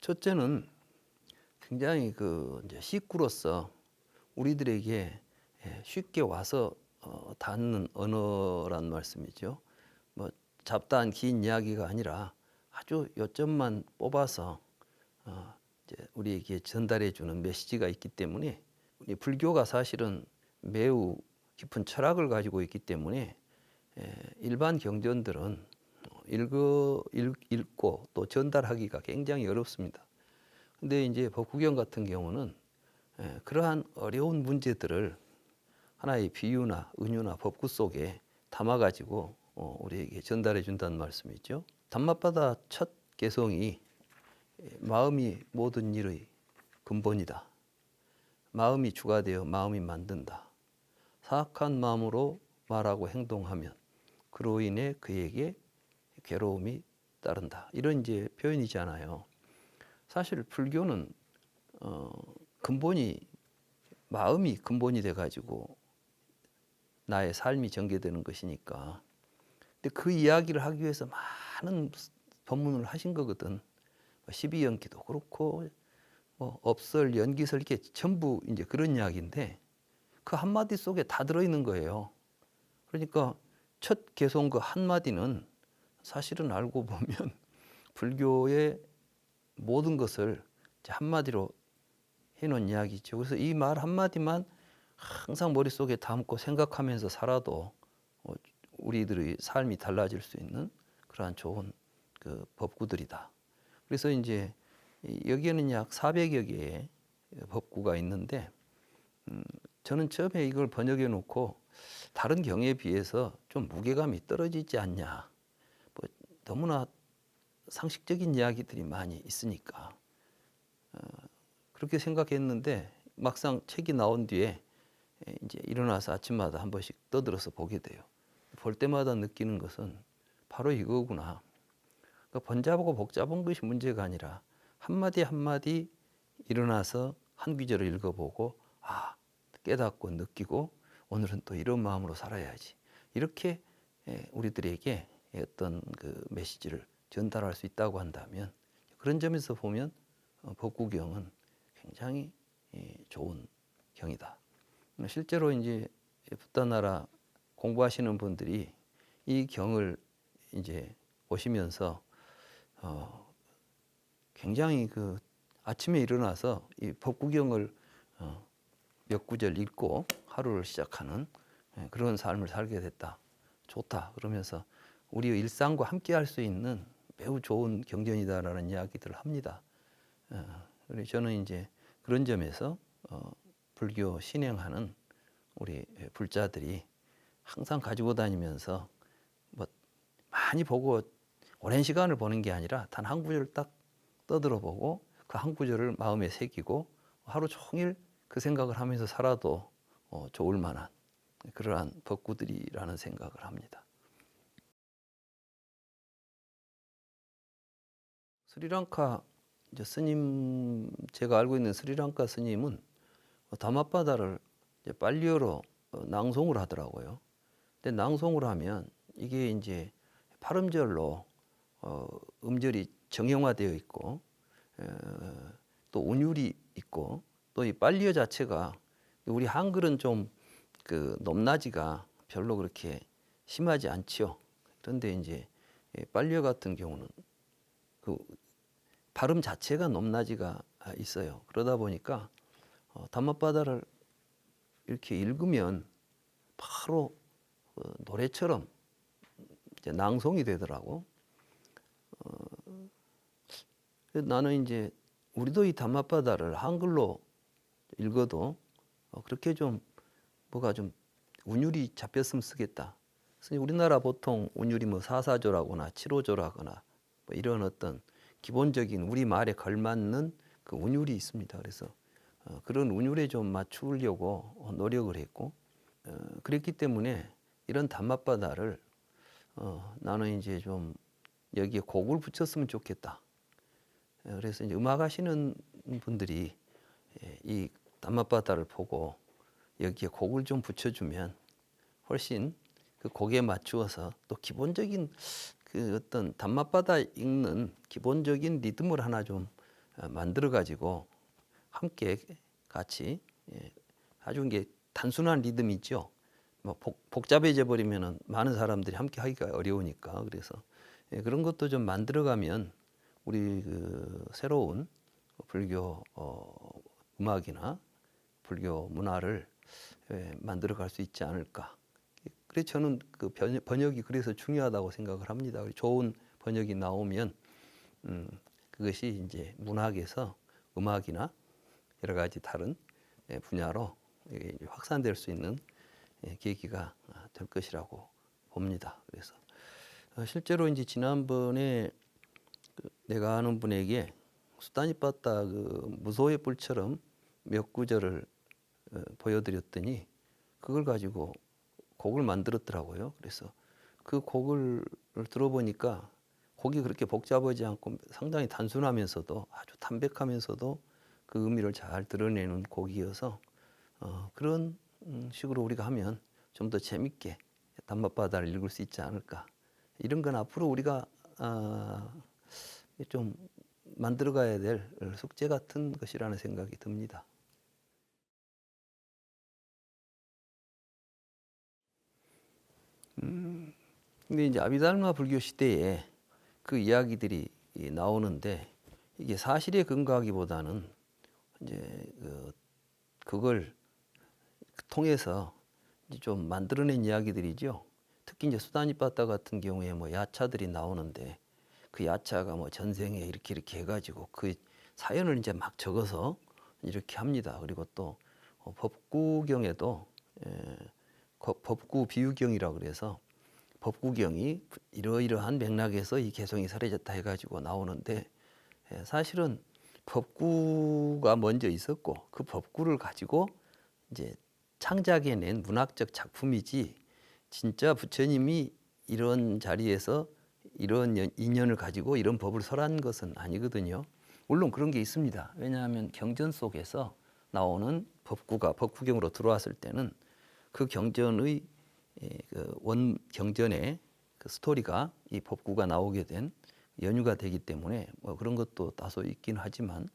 첫째는 굉장히 이제 식구로서 우리들에게 쉽게 와서 닿는 언어란 말씀이죠. 뭐 잡다한 긴 이야기가 아니라 아주 요점만 뽑아서 이제 우리에게 전달해 주는 메시지가 있기 때문에, 우리 불교가 사실은 매우 깊은 철학을 가지고 있기 때문에 일반 경전들은 읽고 또 전달하기가 굉장히 어렵습니다. 근데 이제 법華경 같은 경우는 그러한 어려운 문제들을 하나의 비유나 은유나 법구 속에 담아가지고 우리에게 전달해 준다는 말씀이죠. 담마바다 첫 개성이 마음이 모든 일의 근본이다. 마음이 주가 되어 마음이 만든다. 사악한 마음으로 말하고 행동하면 그로 인해 그에게 괴로움이 따른다. 이런 이제 표현이잖아요. 사실 불교는 근본이 마음이 근본이 돼가지고 나의 삶이 전개되는 것이니까. 근데 그 이야기를 하기 위해서 많은 법문을 하신 거거든. 12연기도 그렇고 뭐 업설, 연기설 이게 전부 이제 그런 이야기인데 그 한마디 속에 다 들어있는 거예요. 그러니까 첫 개송 그 한마디는 사실은 알고 보면 불교의 모든 것을 한마디로 해놓은 이야기죠. 그래서 이 말 한마디만 항상 머릿속에 담고 생각하면서 살아도 우리들의 삶이 달라질 수 있는 그러한 좋은 그 법구들이다. 그래서 이제 여기에는 약 400여 개의 법구가 있는데 저는 처음에 이걸 번역해 놓고 다른 경에 비해서 좀 무게감이 떨어지지 않냐. 뭐 너무나 상식적인 이야기들이 많이 있으니까 그렇게 생각했는데 막상 책이 나온 뒤에 이제 일어나서 아침마다 한 번씩 떠들어서 보게 돼요. 볼 때마다 느끼는 것은 바로 이거구나. 그러니까 번잡하고 복잡한 것이 문제가 아니라 한마디 한마디 일어나서 한 구절을 읽어보고 깨닫고 느끼고 오늘은 또 이런 마음으로 살아야지. 이렇게 우리들에게 어떤 그 메시지를 전달할 수 있다고 한다면, 그런 점에서 보면 법華경은 굉장히 좋은 경이다. 실제로 이제 붓다나라 공부하시는 분들이 이 경을 이제 보시면서 굉장히 그 아침에 일어나서 이 법華경을 몇 구절 읽고 하루를 시작하는 그런 삶을 살게 됐다. 좋다. 그러면서 우리의 일상과 함께 할 수 있는 매우 좋은 경전이다라는 이야기들을 합니다. 그래서 저는 이제 그런 점에서 불교 신행하는 우리 불자들이 항상 가지고 다니면서 뭐 많이 보고 오랜 시간을 보는 게 아니라 단 한 구절을 딱 떠들어 보고 그 한 구절을 마음에 새기고 하루 종일 그 생각을 하면서 살아도 좋을 만한 그러한 법구들이라는 생각을 합니다. 스리랑카 이제 스님, 제가 알고 있는 스리랑카 스님은 담마바다를 이제 팔리어로 낭송을 하더라고요. 근데 낭송을 하면 이게 이제 발음절로 음절이 정형화되어 있고 또 운율이 있고 또 이 팔리어 자체가 우리 한글은 좀 그 높낮이가 별로 그렇게 심하지 않지요. 그런데 이제 팔리어 같은 경우는 그 발음 자체가 높낮이가 있어요. 그러다 보니까 담마바다를 이렇게 읽으면 바로 노래처럼 이제 낭송이 되더라고. 나는 이제 우리도 이 담마바다를 한글로 읽어도 그렇게 좀 뭐가 좀 운율이 잡혔으면 쓰겠다. 그래서 우리나라 보통 운율이 뭐 4/4조라거나 7/5조라거나 뭐 이런 어떤 기본적인 우리 말에 걸맞는 그 운율이 있습니다. 그래서 그런 운율에 좀 맞추려고 노력을 했고 그랬기 때문에 이런 담마바다를 나는 이제 좀 여기에 곡을 붙였으면 좋겠다. 그래서 이제 음악 하시는 분들이 이 담마바다를 보고 여기에 곡을 좀 붙여주면 훨씬 그 곡에 맞추어서 또 기본적인 그 어떤 담마바다 읽는 기본적인 리듬을 하나 좀 만들어 가지고 함께 같이 아주 이게 단순한 리듬이 있죠. 뭐 복잡해져 버리면은 많은 사람들이 함께 하기가 어려우니까 그래서 그런 것도 좀 만들어가면 우리 그 새로운 불교 음악이나 불교 문화를 만들어갈 수 있지 않을까. 그래서 저는 그 번역이 그래서 중요하다고 생각을 합니다. 좋은 번역이 나오면 그것이 이제 문학에서 음악이나 여러 가지 다른 분야로 확산될 수 있는 계기가 될 것이라고 봅니다. 그래서 실제로 이제 지난번에 내가 아는 분에게 수다니빠따 그 무소의 뿔처럼 몇 구절을 보여드렸더니 그걸 가지고 곡을 만들었더라고요. 그래서 그 곡을 들어보니까 곡이 그렇게 복잡하지 않고 상당히 단순하면서도 아주 담백하면서도 그 의미를 잘 드러내는 곡이어서 그런 식으로 우리가 하면 좀 더 재밌게 단맛바다를 읽을 수 있지 않을까. 이런 건 앞으로 우리가 좀 만들어가야 될 숙제 같은 것이라는 생각이 듭니다. 근데 이제 아비달마 불교 시대에 그 이야기들이 나오는데 이게 사실에 근거하기보다는 이제 그걸 통해서 이제 좀 만들어낸 이야기들이죠. 특히 이제 수다니빠따 같은 경우에 뭐 야차들이 나오는데 그 야차가 뭐 전생에 이렇게 해가지고 그 사연을 이제 막 적어서 이렇게 합니다. 그리고 또 법구경에도 법구 비유경이라고 그래서 법구경이 이러이러한 맥락에서 이 개성이 사라졌다 해가지고 나오는데 사실은 법구가 먼저 있었고 그 법구를 가지고 이제 창작해낸 문학적 작품이지 진짜 부처님이 이런 자리에서 이런 인연을 가지고 이런 법을 설한 것은 아니거든요. 물론 그런 게 있습니다. 왜냐하면 경전 속에서 나오는 법구가 법구경으로 들어왔을 때는 그 경전의 원 경전의 그 스토리가 이 법구가 나오게 된 연유가 되기 때문에 뭐 그런 것도 다소 있긴 하지만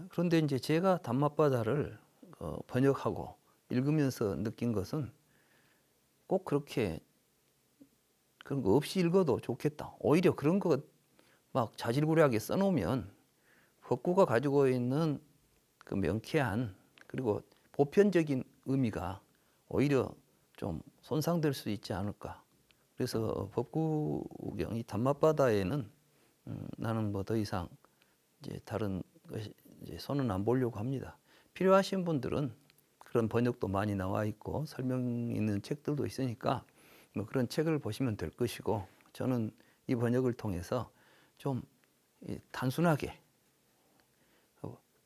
그런데 이제 제가 담맛바다를 번역하고 읽으면서 느낀 것은 꼭 그렇게 그런 거 없이 읽어도 좋겠다. 오히려 그런 거 막 자질구레하게 써놓으면 법구가 가지고 있는 그 명쾌한 그리고 보편적인 의미가 오히려 좀 손상될 수 있지 않을까. 그래서 법구경이 담맛바다에는 나는 뭐 더 이상 이제 다른 것이 이제 손은 안 보려고 합니다. 필요하신 분들은 그런 번역도 많이 나와 있고 설명 있는 책들도 있으니까 뭐 그런 책을 보시면 될 것이고 저는 이 번역을 통해서 좀 단순하게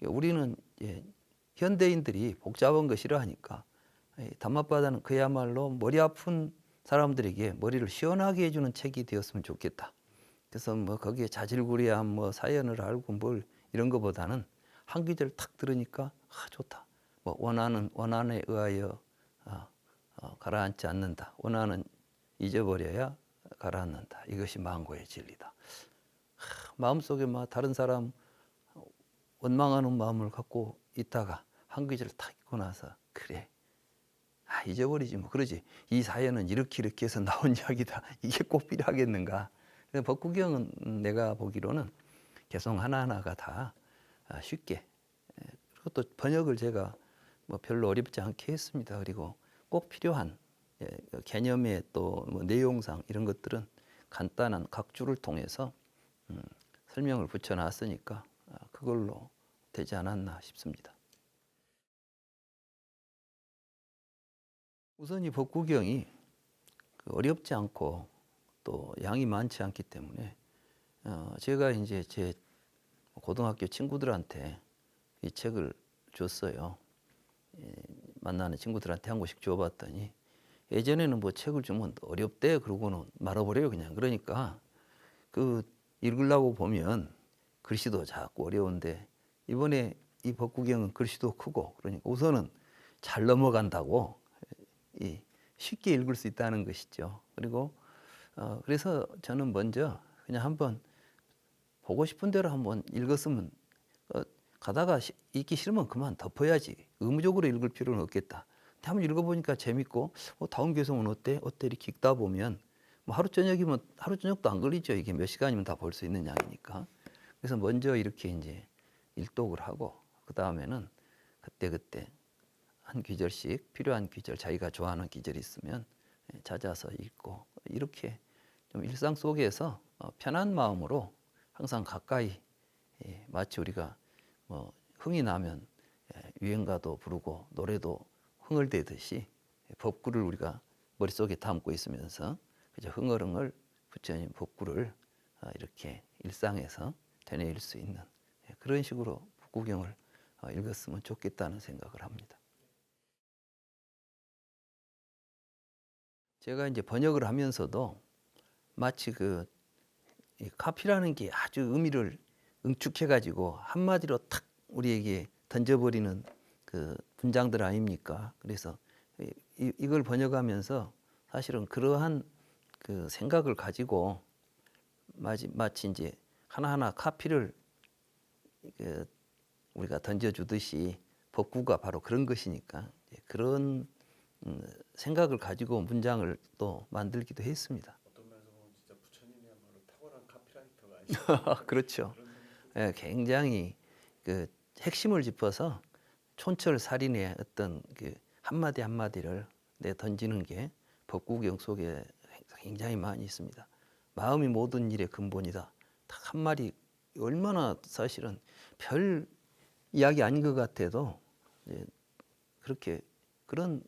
우리는 현대인들이 복잡한 거 싫어하니까 담맛바다는 그야말로 머리 아픈 사람들에게 머리를 시원하게 해주는 책이 되었으면 좋겠다. 그래서 뭐 거기에 자질구레한 뭐 사연을 알고 뭘 이런 거보다는 한 구절 탁 들으니까 좋다. 뭐 원한에 의하여 가라앉지 않는다. 원한은 잊어버려야 가라앉는다. 이것이 망고의 진리다. 마음속에 막 다른 사람 원망하는 마음을 갖고 있다가 한 구절 탁 읽고 나서 그래. 잊어버리지 뭐 그러지. 이 사연은 이렇게 해서 나온 이야기다. 이게 꼭 필요하겠는가. 법구경은 내가 보기로는 개성 하나하나가 다 쉽게 그리고 또 번역을 제가 뭐 별로 어렵지 않게 했습니다. 그리고 꼭 필요한 개념의 또 뭐 내용상 이런 것들은 간단한 각주를 통해서 설명을 붙여놨으니까 그걸로 되지 않았나 싶습니다. 우선 이 법구경이 어렵지 않고 또 양이 많지 않기 때문에 제가 이제 제 고등학교 친구들한테 이 책을 줬어요. 만나는 친구들한테 한 권씩 줘봤더니 예전에는 뭐 책을 주면 어렵대 그러고는 말아버려요 그냥. 그러니까 그 읽으려고 보면 글씨도 자꾸 어려운데 이번에 이 법구경은 글씨도 크고 그러니까 우선은 잘 넘어간다고 쉽게 읽을 수 있다는 것이죠. 그리고 그래서 저는 먼저 그냥 한번 보고 싶은 대로 한번 읽었으면 가다가 읽기 싫으면 그만 덮어야지. 의무적으로 읽을 필요는 없겠다. 근데 한번 읽어보니까 재밌고 다음 개성은 어때? 어때? 이렇게 읽다 보면 뭐 하루 저녁이면 하루 저녁도 안 걸리죠. 이게 몇 시간이면 다 볼 수 있는 양이니까. 그래서 먼저 이렇게 이제 일독을 하고 그 다음에는 그때 한 귀절씩 필요한 귀절 자기가 좋아하는 귀절이 있으면 찾아서 읽고 이렇게 좀 일상 속에서 편한 마음으로 항상 가까이 마치 우리가 뭐 흥이 나면 유행가도 부르고 노래도 흥얼대듯이 법구를 우리가 머릿속에 담고 있으면서 그저 흥얼흥얼 부처님 법구를 이렇게 일상에서 되뇌일 수 있는 그런 식으로 법구경을 읽었으면 좋겠다는 생각을 합니다. 제가 이제 번역을 하면서도 마치 이 카피라는 게 아주 의미를 응축해가지고 한마디로 탁 우리에게 던져버리는 그 문장들 아닙니까? 그래서 이걸 번역하면서 사실은 그러한 그 생각을 가지고 마치 이제 하나하나 카피를 우리가 던져주듯이 법구가 바로 그런 것이니까 그런 생각을 가지고 문장을 또 만들기도 했습니다. 어떤 면에서 보면 진짜 부처님이야말로 탁월한 카피라이터가 아니죠. 그렇죠. 굉장히 그 핵심을 짚어서 촌철살인의 어떤 그 한마디 한마디를 내 던지는 게 법구경 속에 굉장히 많이 있습니다. 마음이 모든 일의 근본이다. 딱 한마디 얼마나 사실은 별 이야기 아닌 것 같아도 그렇게 그런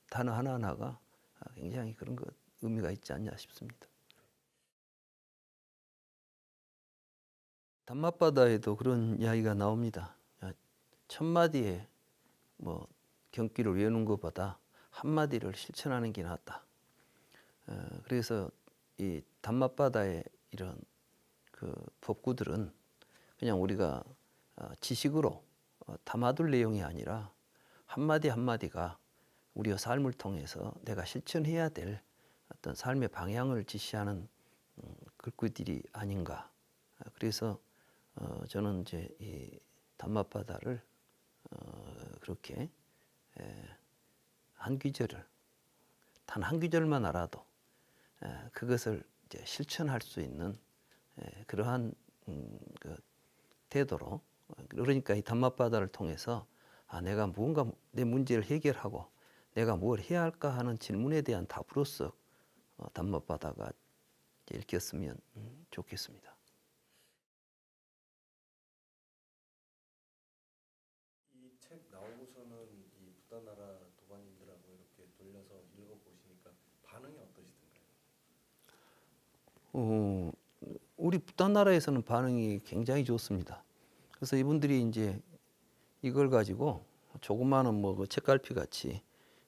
단어 하나하나가 굉장히 그런 것 의미가 있지 않냐 싶습니다. 담마바다에도 그런 이야기가 나옵니다. 천마디에 뭐 경기를 외우는 것보다 한마디를 실천하는 게 낫다. 그래서 이 담마바다의 이런 그 법구들은 그냥 우리가 지식으로 담아둘 내용이 아니라 한마디 한마디가 우리의 삶을 통해서 내가 실천해야 될 어떤 삶의 방향을 지시하는 글귀들이 아닌가. 그래서 저는 이제 이 담마바다를 그렇게 한 귀절을 단 한 귀절만 알아도 그것을 이제 실천할 수 있는 그러한 그 태도로 그러니까 이 담마바다를 통해서 내가 무언가 내 문제를 해결하고 내가 뭘 해야 할까 하는 질문에 대한 답으로서 담마바다가 읽혔으면 좋겠습니다. 이 책 나오고서는 이 부다나라 도반님들하고 이렇게 돌려서 읽어보시니까 반응이 어떠시던가요? 우리 부탄나라에서는 반응이 굉장히 좋습니다. 그래서 이분들이 이제 이걸 가지고 조그마한 뭐 책갈피 같이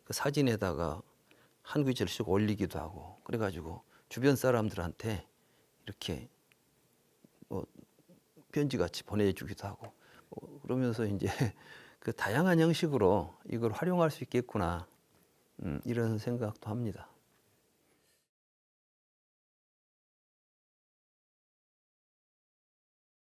그 사진에다가 한 귀절씩 올리기도 하고 그래가지고 주변 사람들한테 이렇게 뭐 편지 같이 보내주기도 하고 그러면서 이제 그 다양한 형식으로 이걸 활용할 수 있겠구나 이런 생각도 합니다.